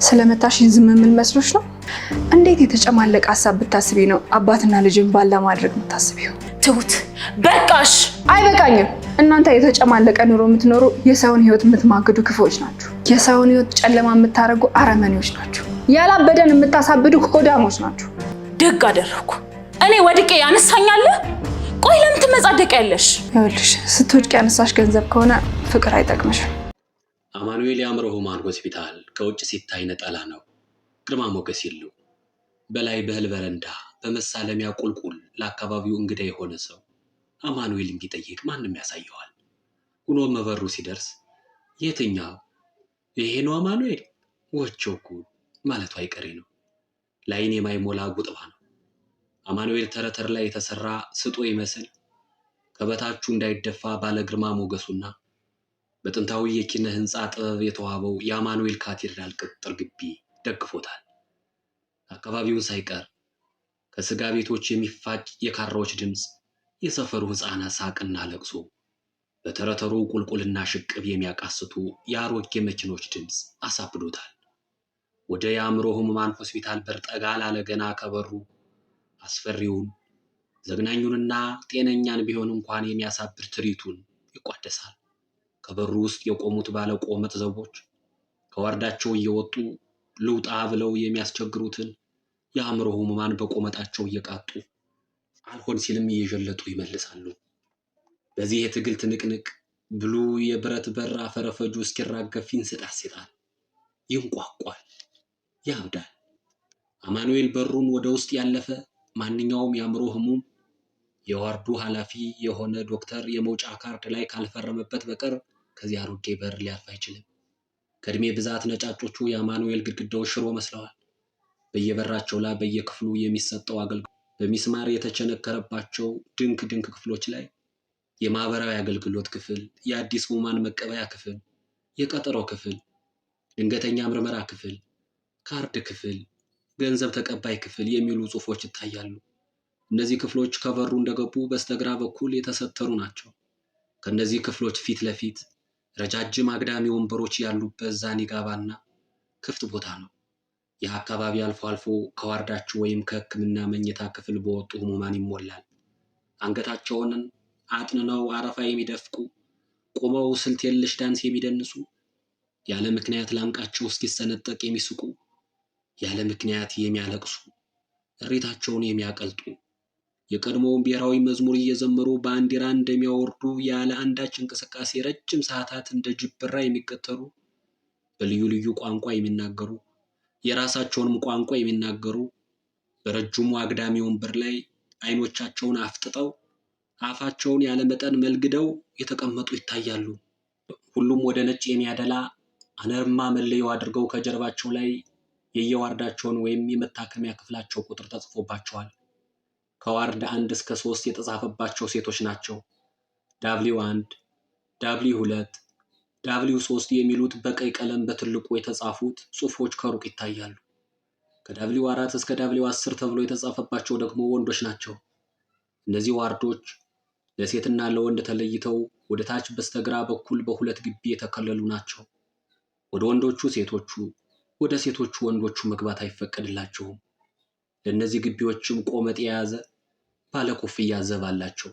ስለመታሽኝ ዝም ምን መስሎሽ ነው? እንዴት የተጨማለቀ ሀሳብ ብታስቢ ነው አባትና ልጅን ባላ ማድረግ የምታስቢው? ትሁት በቃሽ። አይበቃኝም። እናንተ የተጨማለቀ ኑሮ የምትኖሩ የሰውን ህይወት የምትማግዱ ክፉዎች ናችሁ። የሰውን ህይወት ጨለማ የምታደርጉ አረመኔዎች ናችሁ። ያላበደን የምታሳብዱ ሆዳሞች ናችሁ። ደግ አደረኩ። እኔ ወድቄ ያነሳኛል። ቆይ ለምን ትመጻደቂያለሽ? ይኸውልሽ ስትወድቂ ያነሳሽ ገንዘብ ከሆነ ፍቅር አይጠቅምሽም። አማኑኤል የአእምሮ ህሙማን ሆስፒታል ከውጭ ሲታይ ነጠላ ነው። ግርማ ሞገስ የለው። በላይ በእህል በረንዳ በመሳለሚያ ቁልቁል ለአካባቢው እንግዳ የሆነ ሰው አማኑኤልን ቢጠይቅ ማንም ያሳየዋል። ሆኖም መበሩ ሲደርስ የትኛው ይሄ ነው አማኑኤል ወቾኩ ማለቱ አይቀሬ ነው። ላይን የማይሞላ ጉጥባ ነው። አማኑኤል ተረተር ላይ የተሰራ ስጦ ይመስል ከበታቹ እንዳይደፋ ባለ ግርማ ሞገሱና በጥንታዊ የኪነ ህንፃ ጥበብ የተዋበው የአማኑኤል ካቴድራል ቅጥር ግቢ ደግፎታል። አካባቢውን ሳይቀር ከስጋ ቤቶች የሚፋጭ የካራዎች ድምፅ፣ የሰፈሩ ህፃናት ሳቅና ለቅሶ፣ በተረተሩ ቁልቁልና ሽቅብ የሚያቃስቱ የአሮጌ መኪኖች ድምፅ አሳብዶታል። ወደ የአእምሮ ህሙማን ሆስፒታል በር ጠጋ ላለ ገና ከበሩ አስፈሪውን ዘግናኙንና ጤነኛን ቢሆን እንኳን የሚያሳብድ ትርኢቱን ይቋደሳል። ከበሩ ውስጥ የቆሙት ባለቆመጥ ዘቦች ከዋርዳቸው እየወጡ ልውጣ ብለው የሚያስቸግሩትን የአእምሮ ህሙማን በቆመጣቸው እየቃጡ አልሆን ሲልም እየጀለጡ ይመልሳሉ። በዚህ የትግል ትንቅንቅ ብሉ የብረት በር አፈረፈጁ እስኪራገፍ ይንስጣስጣል፣ ይንቋቋል፣ ያብዳል። አማኑኤል በሩን ወደ ውስጥ ያለፈ ማንኛውም የአእምሮ ህሙም የዋርዱ ኃላፊ የሆነ ዶክተር የመውጫ ካርድ ላይ ካልፈረመበት በቀር ከዚህ አሮጌ በር ሊያልፍ አይችልም። ከእድሜ ብዛት ነጫጮቹ የአማኑኤል ግድግዳዎች ሽሮ መስለዋል። በየበራቸው ላይ በየክፍሉ የሚሰጠው አገልግሎት በሚስማር የተቸነከረባቸው ድንክ ክፍሎች ላይ የማህበራዊ አገልግሎት ክፍል፣ የአዲስ ህሙማን መቀበያ ክፍል፣ የቀጠሮ ክፍል፣ ድንገተኛ ምርመራ ክፍል፣ ካርድ ክፍል፣ ገንዘብ ተቀባይ ክፍል የሚሉ ጽሑፎች ይታያሉ። እነዚህ ክፍሎች ከበሩ እንደገቡ በስተግራ በኩል የተሰተሩ ናቸው። ከነዚህ ክፍሎች ፊት ለፊት ረጃጅም አግዳሚ ወንበሮች ያሉበት ዛኒጋባና ክፍት ቦታ ነው። ይህ አካባቢ አልፎ አልፎ ከዋርዳቸው ወይም ከህክምና መኝታ ክፍል በወጡ ህሙማን ይሞላል። አንገታቸውን አጥንነው አረፋ የሚደፍቁ፣ ቆመው ስልት የለሽ ዳንስ የሚደንሱ፣ ያለ ምክንያት ላንቃቸው እስኪሰነጠቅ የሚስቁ፣ ያለ ምክንያት የሚያለቅሱ፣ እሬታቸውን የሚያቀልጡ፣ የቀድሞውን ብሔራዊ መዝሙር እየዘመሩ ባንዲራ እንደሚያወርዱ ያለ አንዳች እንቅስቃሴ ረጅም ሰዓታት እንደ ጅብራ የሚቀጠሩ፣ በልዩ ልዩ ቋንቋ የሚናገሩ፣ የራሳቸውንም ቋንቋ የሚናገሩ፣ በረጅሙ አግዳሚ ወንበር ላይ አይኖቻቸውን አፍጥጠው አፋቸውን ያለ መጠን መልግደው የተቀመጡ ይታያሉ። ሁሉም ወደ ነጭ የሚያደላ አነርማ መለዮ አድርገው ከጀርባቸው ላይ የየዋርዳቸውን ወይም የመታከሚያ ክፍላቸው ቁጥር ተጽፎባቸዋል። ከዋርድ 1 እስከ 3 የተጻፈባቸው ሴቶች ናቸው። W1፣ W2፣ W3 የሚሉት በቀይ ቀለም በትልቁ የተጻፉት ጽሑፎች ከሩቅ ይታያሉ። ከW4 እስከ W10 ተብሎ የተጻፈባቸው ደግሞ ወንዶች ናቸው። እነዚህ ዋርዶች ለሴትና ለወንድ ተለይተው ወደ ታች በስተግራ በኩል በሁለት ግቢ የተከለሉ ናቸው። ወደ ወንዶቹ ሴቶቹ፣ ወደ ሴቶቹ ወንዶቹ መግባት አይፈቀድላቸውም። ለእነዚህ ግቢዎችም ቆመጥ የያዘ ባለኮፍያ ዘብ አላቸው።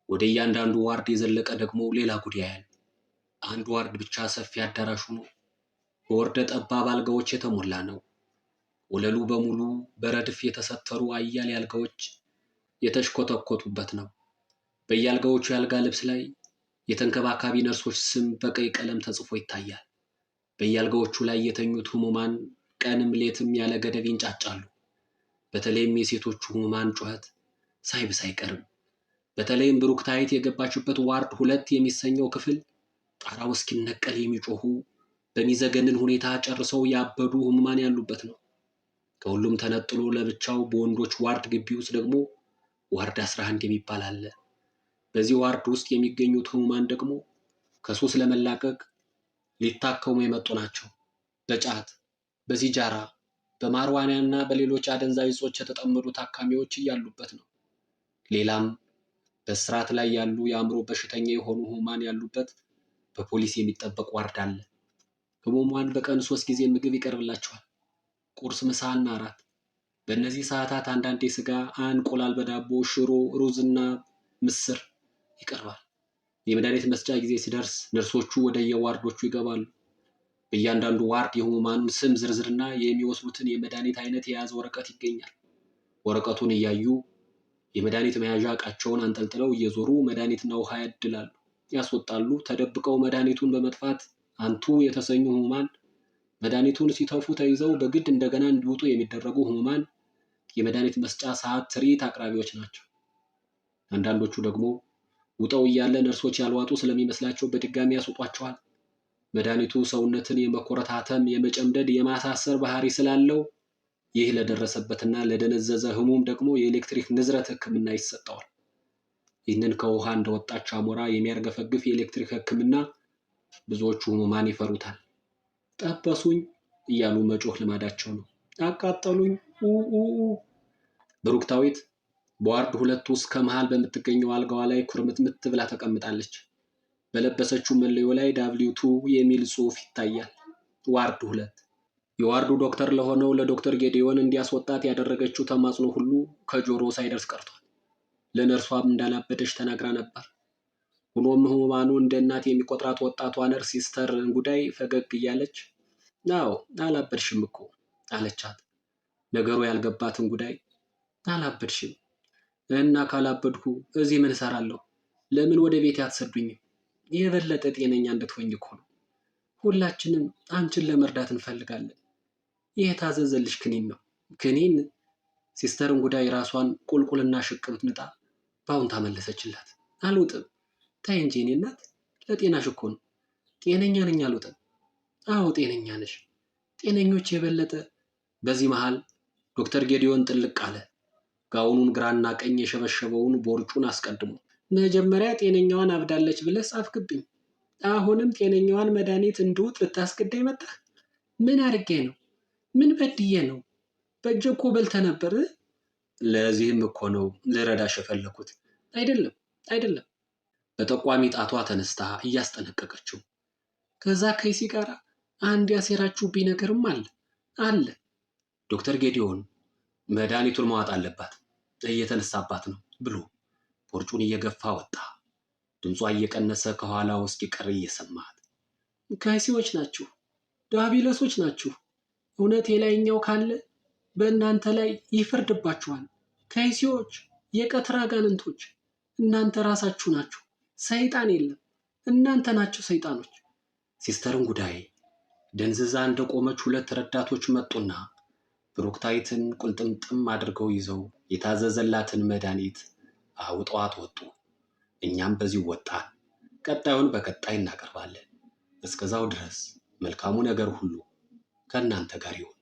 ወደ እያንዳንዱ ዋርድ የዘለቀ ደግሞ ሌላ ጉድ ያያል። አንድ ዋርድ ብቻ ሰፊ አዳራሽ ሆኖ በወርደ ጠባብ አልጋዎች የተሞላ ነው። ወለሉ በሙሉ በረድፍ የተሰተሩ አያሌ አልጋዎች የተሽኮተኮቱበት ነው። በየአልጋዎቹ የአልጋ ልብስ ላይ የተንከባካቢ ነርሶች ስም በቀይ ቀለም ተጽፎ ይታያል። በየአልጋዎቹ ላይ የተኙት ህሙማን ቀንም ሌትም ያለ ገደብ ይንጫጫሉ። በተለይም የሴቶቹ ህሙማን ጩኸት ሳይብስ አይቀርም። በተለይም ብሩክታይት የገባችበት ዋርድ 2 የሚሰኘው ክፍል ጣራው እስኪነቀል የሚጮሁ በሚዘገንን ሁኔታ ጨርሰው ያበዱ ህሙማን ያሉበት ነው። ከሁሉም ተነጥሎ ለብቻው በወንዶች ዋርድ ግቢ ውስጥ ደግሞ ዋርድ 11 የሚባል አለ። በዚህ ዋርድ ውስጥ የሚገኙት ህሙማን ደግሞ ከሱስ ለመላቀቅ ሊታከሙ የመጡ ናቸው። በጫት፣ በሲጃራ፣ በማርዋናና በሌሎች አደንዛዥ እጾች የተጠመዱ ታካሚዎች ያሉበት ነው። ሌላም በስርዓት ላይ ያሉ የአእምሮ በሽተኛ የሆኑ ህሙማን ያሉበት በፖሊስ የሚጠበቅ ዋርድ አለ። ህሙማን በቀን 3 ጊዜ ምግብ ይቀርብላቸዋል። ቁርስ፣ ምሳና እራት። በእነዚህ ሰዓታት አንዳንዴ ስጋ፣ እንቁላል በዳቦ፣ ሽሮ፣ ሩዝና ምስር ይቀርባል። የመድኃኒት መስጫ ጊዜ ሲደርስ ነርሶቹ ወደ የዋርዶቹ ይገባሉ። በእያንዳንዱ ዋርድ የህሙማኑን ስም ዝርዝርና የሚወስዱትን የመድኃኒት አይነት የያዘ ወረቀት ይገኛል። ወረቀቱን እያዩ የመድኃኒት መያዣ ዕቃቸውን አንጠልጥለው እየዞሩ መድኃኒትና ውሃ ያድላሉ፣ ያስወጣሉ። ተደብቀው መድኃኒቱን በመጥፋት አንቱ የተሰኙ ህሙማን፣ መድኃኒቱን ሲተፉ ተይዘው በግድ እንደገና እንዲወጡ የሚደረጉ ህሙማን የመድኃኒት መስጫ ሰዓት ትርኢት አቅራቢዎች ናቸው። አንዳንዶቹ ደግሞ ውጠው እያለ ነርሶች ያልዋጡ ስለሚመስላቸው በድጋሚ ያስወጧቸዋል። መድኃኒቱ ሰውነትን የመኮረታተም፣ የመጨምደድ፣ የማሳሰር ባህሪ ስላለው ይህ ለደረሰበትና ለደነዘዘ ህሙም ደግሞ የኤሌክትሪክ ንዝረት ህክምና ይሰጠዋል። ይህንን ከውሃ እንደወጣች አሞራ የሚያርገፈግፍ የኤሌክትሪክ ህክምና ብዙዎቹ ህሙማን ይፈሩታል። ጠበሱኝ እያሉ መጮህ ልማዳቸው ነው። አቃጠሉኝ ብሩክታዊት በዋርድ 2 ውስጥ ከመሃል በምትገኘው አልጋዋ ላይ ኩርምትምት ብላ ተቀምጣለች። በለበሰችው መለዮ ላይ W2 የሚል ጽሑፍ ይታያል። ዋርድ 2 የዋርዱ ዶክተር ለሆነው ለዶክተር ጌዲዮን እንዲያስወጣት ያደረገችው ተማጽኖ ሁሉ ከጆሮ ሳይደርስ ቀርቷል። ለነርሷም እንዳላበደች ተናግራ ነበር። ሆኖም ህሙማኑ እንደ እናት የሚቆጥራት ወጣቷ ነርስ ሲስተር እንጉዳይ ፈገግ እያለች አዎ አላበድሽም እኮ አለቻት። ነገሩ ያልገባት እንጉዳይ አላበድሽም እና ካላበድኩ እዚህ ምን እሰራለሁ? ለምን ወደ ቤት አትሰዱኝም? የበለጠ ጤነኛ እንድትሆኝ እኮ ነው። ሁላችንም አንቺን ለመርዳት እንፈልጋለን። የታዘዘልሽ ክኒን ነው። ክኒን? ሲስተር እንጉዳይ ራሷን ቁልቁልና ሽቅብት ንጣ ባውን ታመለሰችላት። አልውጥም። ታይ እንጂ እኔ እናት፣ ለጤናሽ እኮ ነው። ጤነኛ ነኝ አልውጥም። አዎ ጤነኛ ነሽ። ጤነኞች የበለጠ። በዚህ መሃል ዶክተር ጌዲዮን ጥልቅ አለ። ጋውኑን ግራና ቀኝ የሸበሸበውን ቦርጩን አስቀድሞ መጀመሪያ ጤነኛዋን አብዳለች ብለህ ጻፍክብኝ። አሁንም ጤነኛዋን መድኃኒት እንድውጥ ልታስገዳኝ መጣህ? ምን አድርጌ ነው? ምን በድዬ ነው? በእጄ እኮ በልተህ ነበር። ለዚህም እኮ ነው ልረዳሽ የፈለኩት። አይደለም። በጠቋሚ ጣቷ ተነስታ እያስጠነቀቀችው፣ ከዛ ከይሲ ጋር አንድ ያሴራችሁብኝ ነገርም አለ። ዶክተር ጌዲዮን መድኃኒቱን ማዋጥ አለባት፣ እየተነሳባት ነው ብሎ ቦርጩን እየገፋ ወጣ። ድምጿ እየቀነሰ ከኋላው እስኪቀር እየሰማት፣ ከይሲዎች ናችሁ፣ ዳቢሎሶች ናችሁ። እውነት የላይኛው ካለ በእናንተ ላይ ይፈርድባችኋል። ከይሲዎች፣ የቀትር አጋንንቶች፣ እናንተ ራሳችሁ ናችሁ። ሰይጣን የለም፣ እናንተ ናችሁ ሰይጣኖች። ሲስተር እንጉዳይ ደንዝዛ እንደቆመች 2 ረዳቶች መጡና ብሩክታዊትን ቁልጥምጥም አድርገው ይዘው የታዘዘላትን መድኃኒት አውጠዋት ወጡ። እኛም በዚህ ወጣን። ቀጣዩን በቀጣይ እናቀርባለን። እስከዛው ድረስ መልካሙ ነገር ሁሉ ከእናንተ ጋር ይሁን።